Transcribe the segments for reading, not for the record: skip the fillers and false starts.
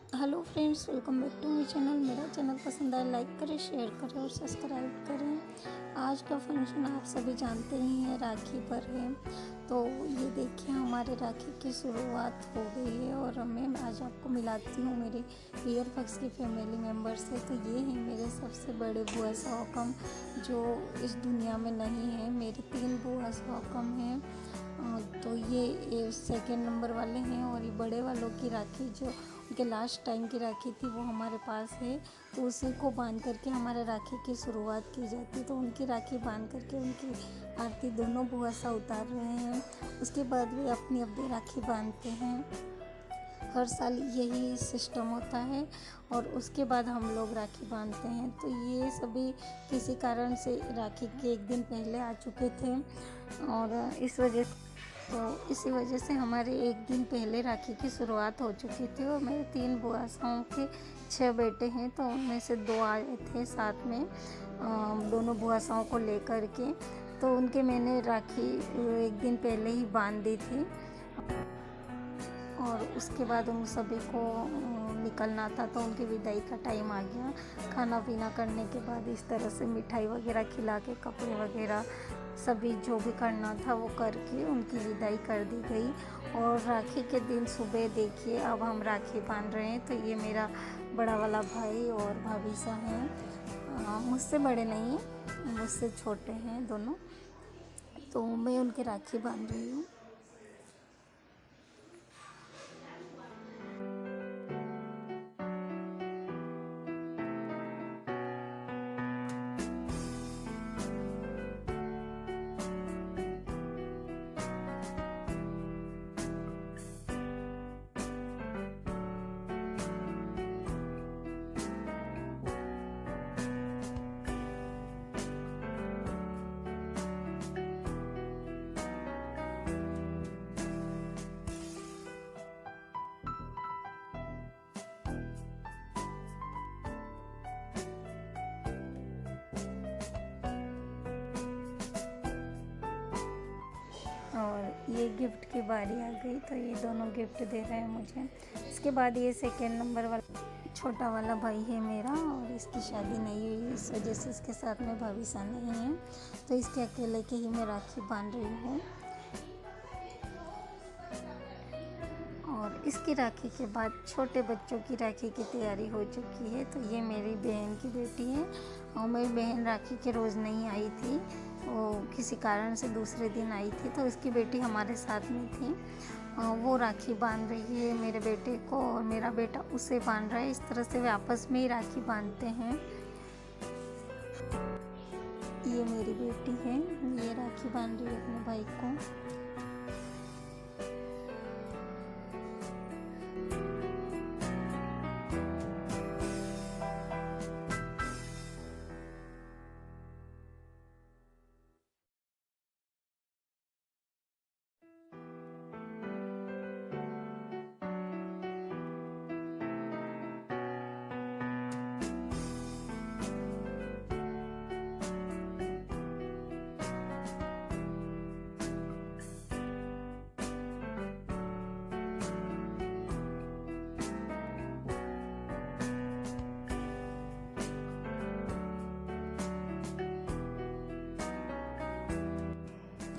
Hello friends, welcome back to my channel. मेरा channel पसंद आए लाइक करें, शेयर करें और सब्सक्राइब करें। आज का फंक्शन आप सभी जानते ही हैं, राखी पर है। तो ये देखिए, हमारे राखी की शुरुआत हो गई है और मैं आज आपको मिलाती हूँ मेरे ईयर पक्ष की फैमिली मेम्बर से। तो ये हैं मेरे सबसे बड़े बुआ सौकम, जो इस दुनिया में नहीं है। मेरे 3 बुआ सौकम हैं। तो ये सेकेंड नंबर वाले हैं और ये बड़े वालों की राखी, जो उनके लास्ट टाइम की राखी थी, वो हमारे पास है। तो उसी को बांध करके हमारे राखी की शुरुआत की जाती है। तो उनकी राखी बांध करके उनकी आरती दोनों बुआ सा उतार रहे हैं। उसके बाद वे अपनी अपनी राखी बांधते हैं। हर साल यही सिस्टम होता है और उसके बाद हम लोग राखी बांधते हैं। तो ये सभी किसी कारण से राखी के एक दिन पहले आ चुके थे और इसी वजह से हमारे एक दिन पहले राखी की शुरुआत हो चुकी थी। और मेरे 3 बुआसाओं के 6 बेटे हैं, तो उनमें से 2 आए थे साथ में, दोनों बुआसाओं को लेकर के। तो उनके मैंने राखी एक दिन पहले ही बांध दी थी और उसके बाद उन सभी को निकलना था, तो उनकी विदाई का टाइम आ गया। खाना पीना करने के बाद इस तरह से मिठाई वगैरह खिला के, कपड़े वगैरह सभी जो भी करना था वो करके उनकी विदाई कर दी गई। और राखी के दिन सुबह देखिए, अब हम राखी बांध रहे हैं। तो ये मेरा बड़ा वाला भाई और भाभी सा हैं, मुझसे बड़े नहीं हैं, मुझसे छोटे हैं दोनों। तो मैं उनके राखी बांध रही हूँ। और ये गिफ्ट की बारी आ गई, तो ये दोनों गिफ्ट दे रहे हैं मुझे। इसके बाद ये सेकेंड नंबर वाला छोटा वाला भाई है मेरा, और इसकी शादी नहीं हुई, इस वजह से इसके साथ में भाभी सा नहीं है। तो इसके अकेले के ही मैं राखी बांध रही हूँ। और इसकी राखी के बाद छोटे बच्चों की राखी की तैयारी हो चुकी है। तो ये मेरी बहन की बेटी है और मेरी बहन राखी के रोज़ नहीं आई थी, वो किसी कारण से दूसरे दिन आई थी। तो इसकी बेटी हमारे साथ में थी, वो राखी बांध रही है मेरे बेटे को और मेरा बेटा उसे बांध रहा है। इस तरह से वे आपस में ही राखी बांधते हैं। ये मेरी बेटी है, ये राखी बांध रही है अपने भाई को।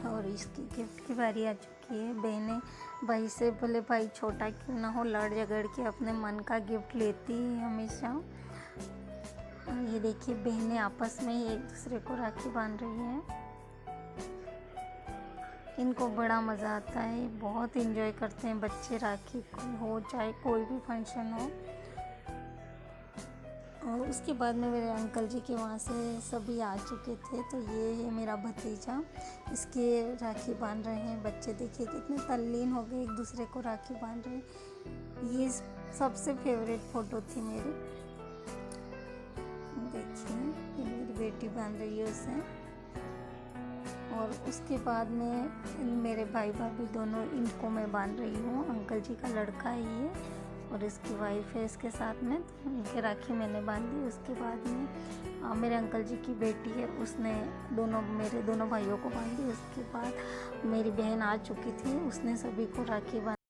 और इसकी गिफ्ट की बारी आ चुकी है। बहनें भाई से, भले भाई छोटा क्यों ना हो, लड़ झगड़ के अपने मन का गिफ्ट लेती है हमेशा। ये देखिए, बहनें आपस में ही एक दूसरे को राखी बांध रही हैं। इनको बड़ा मज़ा आता है, बहुत एंजॉय करते हैं बच्चे राखी को, हो चाहे कोई भी फंक्शन हो। और उसके बाद में मेरे अंकल जी के वहाँ से सभी आ चुके थे। तो ये है मेरा भतीजा, इसके राखी बांध रहे हैं बच्चे। देखिए कितने तल्लीन हो गए, एक दूसरे को राखी बांध रहे हैं। ये सबसे फेवरेट फ़ोटो थी मेरी। देखिए, ये मेरी बेटी बांध रही है उसे। और उसके बाद में मेरे भाई भाभी दोनों, इनको मैं बांध रही हूँ। अंकल जी का लड़का है ये और इसकी वाइफ है इसके साथ में। तो उनके राखी मैंने बांधी। उसके बाद में मेरे अंकल जी की बेटी है, उसने मेरे दोनों भाइयों को बांधी। उसके बाद मेरी बहन आ चुकी थी, उसने सभी को राखी बांधी।